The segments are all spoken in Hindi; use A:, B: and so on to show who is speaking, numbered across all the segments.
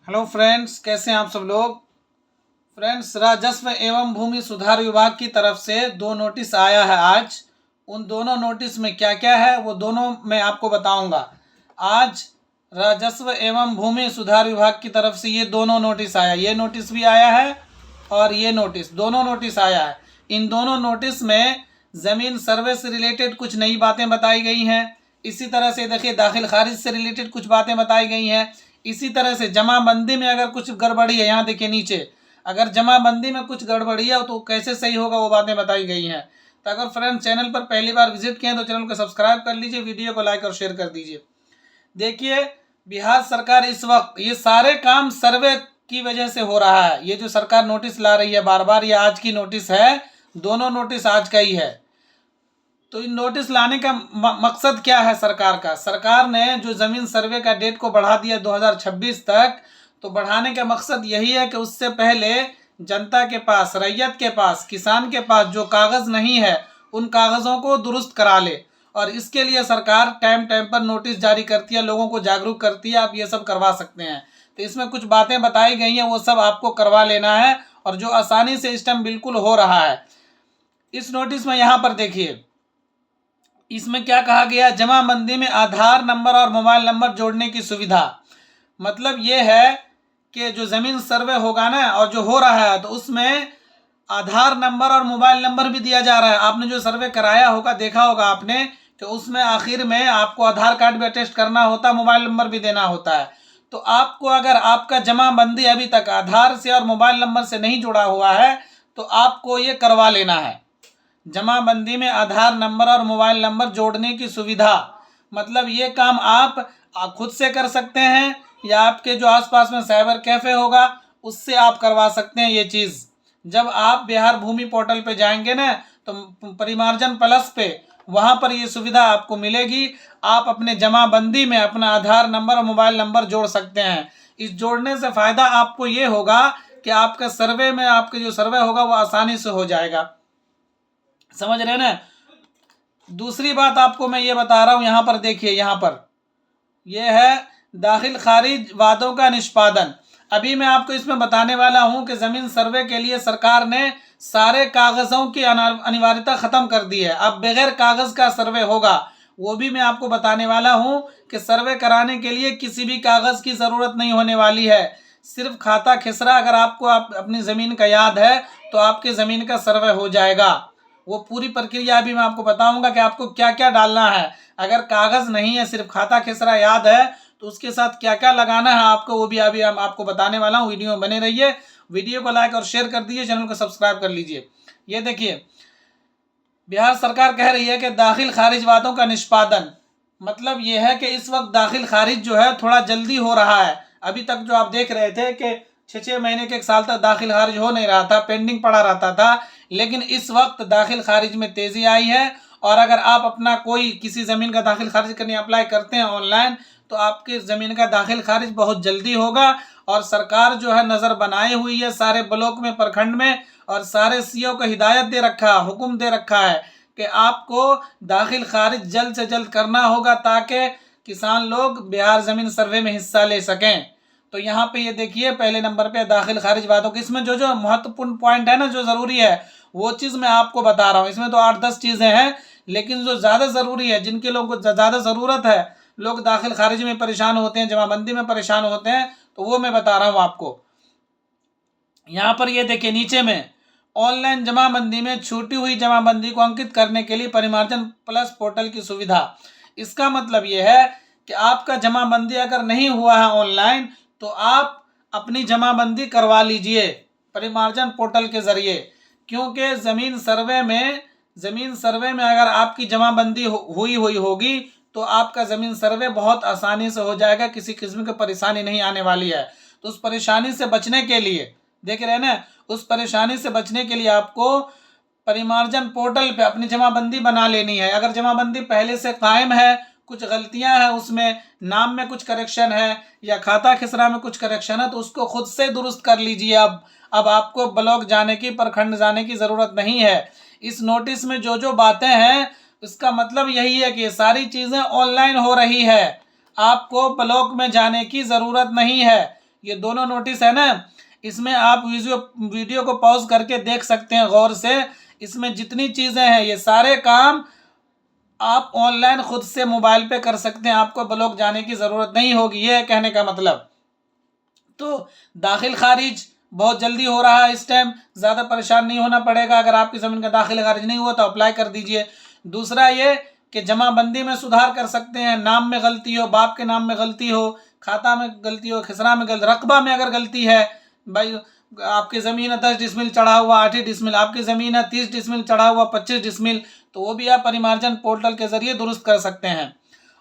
A: हेलो फ्रेंड्स, कैसे हैं आप सब लोग। फ्रेंड्स, राजस्व एवं भूमि सुधार विभाग की तरफ से 2 नोटिस आया है आज। उन दोनों नोटिस में क्या क्या है वो दोनों मैं आपको बताऊंगा। आज राजस्व एवं भूमि सुधार विभाग की तरफ से ये दोनों नोटिस आया, ये नोटिस भी आया है और ये नोटिस, दोनों नोटिस आया है। इन दोनों नोटिस में ज़मीन सर्वे से रिलेटेड कुछ नई बातें बताई गई हैं। इसी तरह से देखिए, दाखिल खारिज से रिलेटेड कुछ बातें बताई गई हैं। इसी तरह से जमाबंदी में अगर कुछ गड़बड़ी है, यहाँ देखिए नीचे, अगर जमाबंदी में कुछ गड़बड़ी है तो कैसे सही होगा वो बातें बताई गई हैं। तो अगर फ्रेंड चैनल पर पहली बार विजिट किए तो चैनल को सब्सक्राइब कर लीजिए, वीडियो को लाइक और शेयर कर दीजिए। देखिए, बिहार सरकार इस वक्त ये सारे काम सर्वे की वजह से हो रहा है। ये जो सरकार नोटिस ला रही है बार बार, ये आज की नोटिस है, दोनों नोटिस आज का ही है। तो इन नोटिस लाने का मकसद क्या है सरकार का। सरकार ने जो ज़मीन सर्वे का डेट को बढ़ा दिया 2026 तक, तो बढ़ाने का मकसद यही है कि उससे पहले जनता के पास, रैयत के पास, किसान के पास जो कागज़ नहीं है उन कागज़ों को दुरुस्त करा ले। और इसके लिए सरकार टाइम टाइम पर नोटिस जारी करती है, लोगों को जागरूक करती है, आप ये सब करवा सकते हैं। तो इसमें कुछ बातें बताई गई हैं, वो सब आपको करवा लेना है, और जो आसानी से इस टाइम बिल्कुल हो रहा है। इस नोटिस में यहाँ पर देखिए, इसमें क्या कहा गया, जमाबंदी में आधार नंबर और मोबाइल नंबर जोड़ने की सुविधा। मतलब ये है कि जो ज़मीन सर्वे होगा ना, और जो हो रहा है, तो उसमें आधार नंबर और मोबाइल नंबर भी दिया जा रहा है। आपने जो सर्वे कराया होगा, देखा होगा आपने कि उसमें आखिर में आपको आधार कार्ड भी अटेस्ट करना होता है, मोबाइल नंबर भी देना होता है। तो आपको अगर आपका जमाबंदी अभी तक आधार से और मोबाइल नंबर से नहीं जुड़ा हुआ है तो आपको ये करवा लेना है। जमाबंदी में आधार नंबर और मोबाइल नंबर जोड़ने की सुविधा, मतलब ये काम आप खुद से कर सकते हैं, या आपके जो आसपास में साइबर कैफ़े होगा उससे आप करवा सकते हैं ये चीज़। जब आप बिहार भूमि पोर्टल पे जाएंगे ना, तो परिमार्जन प्लस पे वहाँ पर ये सुविधा आपको मिलेगी। आप अपने जमाबंदी में अपना आधार नंबर और मोबाइल नंबर जोड़ सकते हैं। इस जोड़ने से फ़ायदा आपको ये होगा कि आपका सर्वे में, आपका जो सर्वे होगा वो आसानी से हो जाएगा। समझ रहे ना। दूसरी बात आपको मैं ये बता रहा हूँ, यहाँ पर देखिए, यहाँ पर ये है दाखिल खारिज वादों का निष्पादन। अभी मैं आपको इसमें बताने वाला हूँ कि ज़मीन सर्वे के लिए सरकार ने सारे कागज़ों की अनिवार्यता ख़त्म कर दी है। अब बगैर कागज़ का सर्वे होगा, वो भी मैं आपको बताने वाला हूँ कि सर्वे कराने के लिए किसी भी कागज़ की ज़रूरत नहीं होने वाली है। सिर्फ खाता खिसरा अगर आपको अपनी ज़मीन का याद है तो आपकी ज़मीन का सर्वे हो जाएगा। वो पूरी प्रक्रिया अभी मैं आपको बताऊंगा कि आपको क्या क्या डालना है। अगर कागज़ नहीं है, सिर्फ खाता खिसरा याद है, तो उसके साथ क्या क्या लगाना है आपको, वो भी अभी हम आपको बताने वाला हूँ। वीडियो में बने रहिए, वीडियो को लाइक और शेयर कर दीजिए, चैनल को सब्सक्राइब कर लीजिए। ये देखिए, बिहार सरकार कह रही है कि दाखिल खारिज वादों का निष्पादन, मतलब ये है कि इस वक्त दाखिल खारिज जो है थोड़ा जल्दी हो रहा है। अभी तक जो आप देख रहे थे कि 6-6 महीने के 1 साल तक दाखिल खारिज हो नहीं रहा था, पेंडिंग पड़ा रहता था, लेकिन इस वक्त दाखिल खारिज में तेज़ी आई है। और अगर आप अपना कोई किसी ज़मीन का दाखिल खारिज करने अप्लाई करते हैं ऑनलाइन, तो आपकी ज़मीन का दाखिल खारिज बहुत जल्दी होगा। और सरकार जो है नज़र बनाए हुई है सारे ब्लॉक में, प्रखंड में, और सारे सीओ को हिदायत दे रखा, हुक्म दे रखा है कि आपको दाखिल खारिज जल्द से जल्द करना होगा, ताकि किसान लोग बिहार ज़मीन सर्वे में हिस्सा ले सकें। तो यहाँ पे ये देखिए, पहले नंबर पे दाखिल खारिज वादों की, इसमें जो जो महत्वपूर्ण पॉइंट है ना, जो ज़रूरी है, वो चीज़ मैं आपको बता रहा हूँ। इसमें तो 8-10 चीज़ें हैं, लेकिन जो ज़्यादा ज़रूरी है, जिनके लोगों को ज़्यादा ज़रूरत है, लोग दाखिल खारिज में परेशान होते हैं, जमाबंदी में परेशान होते हैं, तो वो मैं बता रहा हूँ आपको। यहाँ पर ये देखिए नीचे में, ऑनलाइन जमाबंदी में छूटी हुई जमाबंदी को अंकित करने के लिए परिमार्जन प्लस पोर्टल की सुविधा। इसका मतलब ये है कि आपका जमाबंदी अगर नहीं हुआ है ऑनलाइन, तो आप अपनी जमाबंदी करवा लीजिए परिमार्जन पोर्टल के ज़रिए। क्योंकि ज़मीन सर्वे में अगर आपकी जमाबंदी हुई होगी तो आपका ज़मीन सर्वे बहुत आसानी से हो जाएगा, किसी किस्म की परेशानी नहीं आने वाली है। तो उस परेशानी से बचने के लिए, देख रहे हैं ना, उस परेशानी से बचने के लिए आपको परिमार्जन पोर्टल पे अपनी जमाबंदी बना लेनी है। अगर जमाबंदी पहले से कायम है, कुछ गलतियां हैं उसमें, नाम में कुछ करेक्शन है या खाता खिसरा में कुछ करेक्शन है, तो उसको खुद से दुरुस्त कर लीजिए। अब आपको ब्लॉक जाने की, प्रखंड जाने की ज़रूरत नहीं है। इस नोटिस में जो जो बातें हैं, इसका मतलब यही है कि सारी चीज़ें ऑनलाइन हो रही है, आपको ब्लॉक में जाने की ज़रूरत नहीं है। ये दोनों नोटिस है ना, इसमें आप वीडियो को पॉज करके देख सकते हैं गौर से। इसमें जितनी चीज़ें हैं ये सारे काम आप ऑनलाइन खुद से मोबाइल पे कर सकते हैं, आपको ब्लॉक जाने की ज़रूरत नहीं होगी, ये है कहने का मतलब। तो दाखिल खारिज बहुत जल्दी हो रहा है इस टाइम, ज़्यादा परेशान नहीं होना पड़ेगा। अगर आपकी ज़मीन का दाखिल खारिज नहीं हुआ तो अप्लाई कर दीजिए। दूसरा ये कि जमाबंदी में सुधार कर सकते हैं, नाम में गलती हो, बाप के नाम में गलती हो, खाता में गलती हो, खिसरा में गलती, रकबा में अगर गलती है, भाई आपकी ज़मीन है 10 डिसमिल चढ़ा हुआ 8 ही डिसमिल, आपकी ज़मीन है 30 डिसमिल चढ़ा हुआ 25 डिसमिल, तो वो भी आप परिमार्जन पोर्टल के ज़रिए दुरुस्त कर सकते हैं।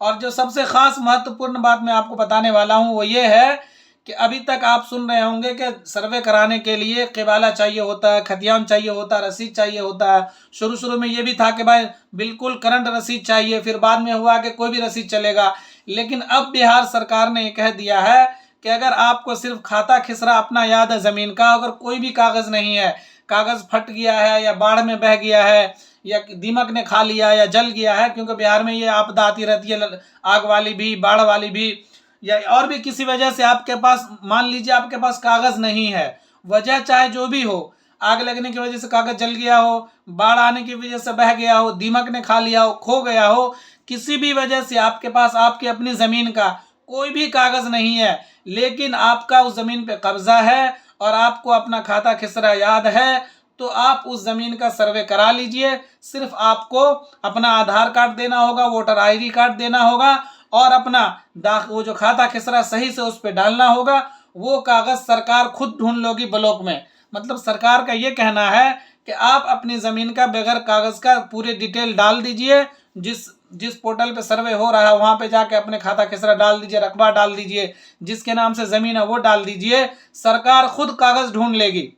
A: और जो सबसे ख़ास महत्वपूर्ण बात मैं आपको बताने वाला हूँ वो ये है कि अभी तक आप सुन रहे होंगे कि सर्वे कराने के लिए क़िबाला चाहिए होता है, खतियान चाहिए होता है, रसीद चाहिए होता है। शुरू शुरू में ये भी था कि भाई बिल्कुल करंट रसीद चाहिए, फिर बाद में हुआ कि कोई भी रसीद चलेगा। लेकिन अब बिहार सरकार ने ये कह दिया है कि अगर आपको सिर्फ खाता खिसरा अपना याद है ज़मीन का, अगर कोई भी कागज़ नहीं है, कागज़ फट गया है या बाढ़ में बह गया है या दीमक ने खा लिया या जल गया है, क्योंकि बिहार में ये आपदा आती रहती है, आग वाली भी, बाढ़ वाली भी, या और भी किसी वजह से आपके पास, मान लीजिए आपके पास कागज़ नहीं है, वजह चाहे जो भी हो, आग लगने की वजह से कागज़ जल गया हो, बाढ़ आने की वजह से बह गया हो, दीमक ने खा लिया हो, खो गया हो, किसी भी वजह से आपके पास आपकी अपनी ज़मीन का कोई भी कागज़ नहीं है, लेकिन आपका उस ज़मीन पे कब्ज़ा है और आपको अपना खाता खिसरा याद है, तो आप उस ज़मीन का सर्वे करा लीजिए। सिर्फ आपको अपना आधार कार्ड देना होगा, वोटर आईडी कार्ड देना होगा और अपना वो जो खाता खिसरा सही से उस पर डालना होगा। वो कागज़ सरकार खुद ढूंढ लोगी ब्लॉक में। मतलब सरकार का ये कहना है कि आप अपनी ज़मीन का बगैर कागज़ का पूरे डिटेल डाल दीजिए, जिस पोर्टल पे सर्वे हो रहा है वहाँ पे जाके अपने खाता खिसरा डाल दीजिए, रकबा डाल दीजिए, जिसके नाम से ज़मीन है वो डाल दीजिए, सरकार खुद कागज़ ढूंढ लेगी।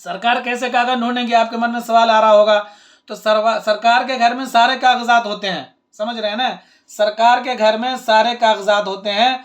A: सरकार कैसे कागज़ ढूंढेगी, आपके मन में सवाल आ रहा होगा। तो सरकार के घर में सारे कागजात होते हैं, समझ रहे हैं ना, सरकार के घर में सारे कागजात होते हैं।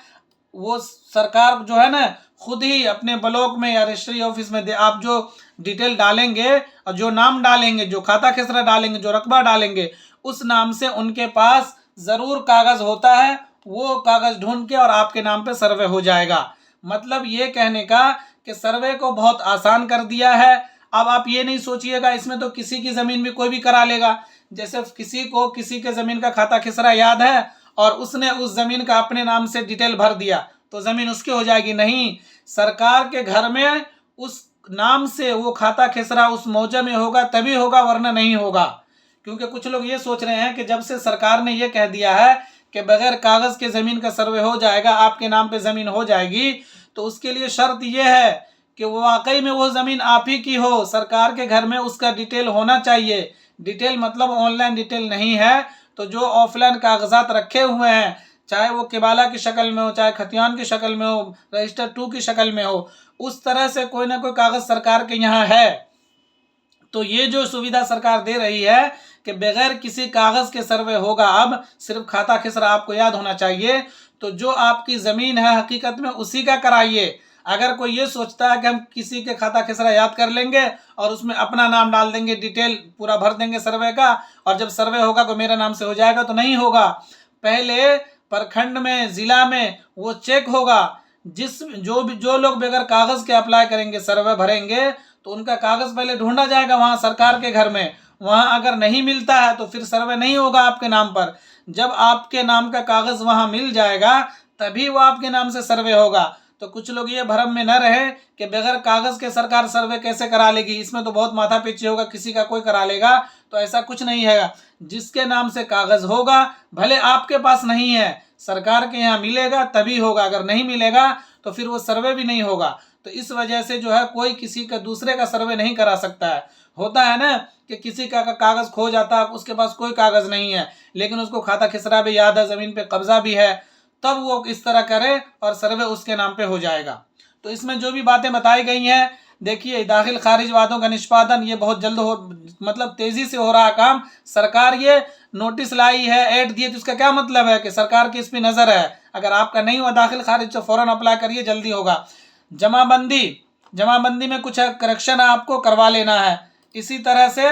A: वो सरकार जो है ना खुद ही अपने ब्लॉक में या रजिस्ट्री ऑफिस में आप जो डिटेल डालेंगे और जो नाम डालेंगे, जो खाता खिसरा डालेंगे, जो रकबा डालेंगे, उस नाम से उनके पास ज़रूर कागज़ होता है। वो कागज़ ढूंढ के और आपके नाम पे सर्वे हो जाएगा। मतलब ये कहने का कि सर्वे को बहुत आसान कर दिया है। अब आप ये नहीं सोचिएगा इसमें तो किसी की ज़मीन भी कोई भी करा लेगा। जैसे किसी को किसी के ज़मीन का खाता खिसरा याद है और उसने उस ज़मीन का अपने नाम से डिटेल भर दिया तो ज़मीन उसकी हो जाएगी? नहीं, सरकार के घर में उस नाम से वो खाता खिसरा उस मौजे में होगा तभी होगा, वरना नहीं होगा। क्योंकि कुछ लोग ये सोच रहे हैं कि जब से सरकार ने ये कह दिया है कि बगैर कागज़ के ज़मीन का सर्वे हो जाएगा, आपके नाम पे ज़मीन हो जाएगी, तो उसके लिए शर्त ये है कि वो वाकई में वो ज़मीन आप ही की हो। सरकार के घर में उसका डिटेल होना चाहिए। डिटेल मतलब ऑनलाइन डिटेल नहीं है तो जो ऑफलाइन कागजात रखे हुए हैं, चाहे वो किबाला की शक्ल में हो, चाहे खतियान की शक्ल में हो, रजिस्टर 2 की शक्ल में हो, उस तरह से कोई ना कोई कागज़ सरकार के यहाँ है। तो ये जो सुविधा सरकार दे रही है कि बगैर किसी कागज़ के सर्वे होगा, अब सिर्फ खाता खिसरा आपको याद होना चाहिए। तो जो आपकी ज़मीन है हकीकत में उसी का कराइए। अगर कोई ये सोचता है कि हम किसी के खाता खिसरा याद कर लेंगे और उसमें अपना नाम डाल देंगे, डिटेल पूरा भर देंगे सर्वे का, और जब सर्वे होगा तो मेरे नाम से हो जाएगा, तो नहीं होगा। पहले प्रखंड में, ज़िला में वो चेक होगा। जो लोग बगैर कागज़ के अप्लाई करेंगे, सर्वे भरेंगे, तो उनका कागज़ पहले ढूंढा जाएगा वहाँ सरकार के घर में। वहाँ अगर नहीं मिलता है तो फिर सर्वे नहीं होगा आपके नाम पर। जब आपके नाम का कागज़ वहाँ मिल जाएगा तभी वो आपके नाम से सर्वे होगा। तो कुछ लोग ये भ्रम में न रहे कि बगैर कागज़ के सरकार सर्वे कैसे करा लेगी, इसमें तो बहुत माथा पीछे होगा, किसी का कोई करा लेगा, तो ऐसा कुछ नहीं है। जिसके नाम से कागज़ होगा, भले आपके पास नहीं है, सरकार के यहाँ मिलेगा तभी होगा, अगर नहीं मिलेगा तो फिर वो सर्वे भी नहीं होगा। तो इस वजह से जो है कोई किसी का दूसरे का सर्वे नहीं करा सकता है। होता है ना कि किसी का कागज़ खो जाता है, उसके पास कोई कागज़ नहीं है लेकिन उसको खाता खिसरा भी याद है, ज़मीन पे कब्जा भी है, तब वो इस तरह करे और सर्वे उसके नाम पे हो जाएगा। तो इसमें जो भी बातें बताई गई हैं, देखिए दाखिल खारिज वादों का निष्पादन ये बहुत जल्द हो, मतलब तेज़ी से हो रहा काम। सरकार ये नोटिस लाई है, ऐड दिए, तो इसका क्या मतलब है कि सरकार की इस पर नज़र है। अगर आपका नहीं हुआ दाखिल खारिज तो फ़ौरन अप्लाई करिए, जल्दी होगा। जमाबंदी में कुछ करेक्शन आपको करवा लेना है। इसी तरह से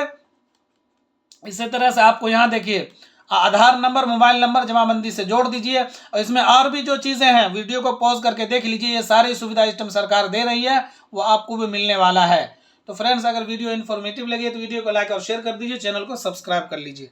A: आपको यहाँ देखिए, आधार नंबर, मोबाइल नंबर जमाबंदी से जोड़ दीजिए। और इसमें और भी जो चीज़ें हैं वीडियो को पॉज करके देख लीजिए, ये सारी सुविधा इस टाइम सरकार दे रही है, वो आपको भी मिलने वाला है। तो फ्रेंड्स, अगर वीडियो इन्फॉर्मेटिव लगी तो वीडियो को लाइक और शेयर कर दीजिए, चैनल को सब्सक्राइब कर लीजिए।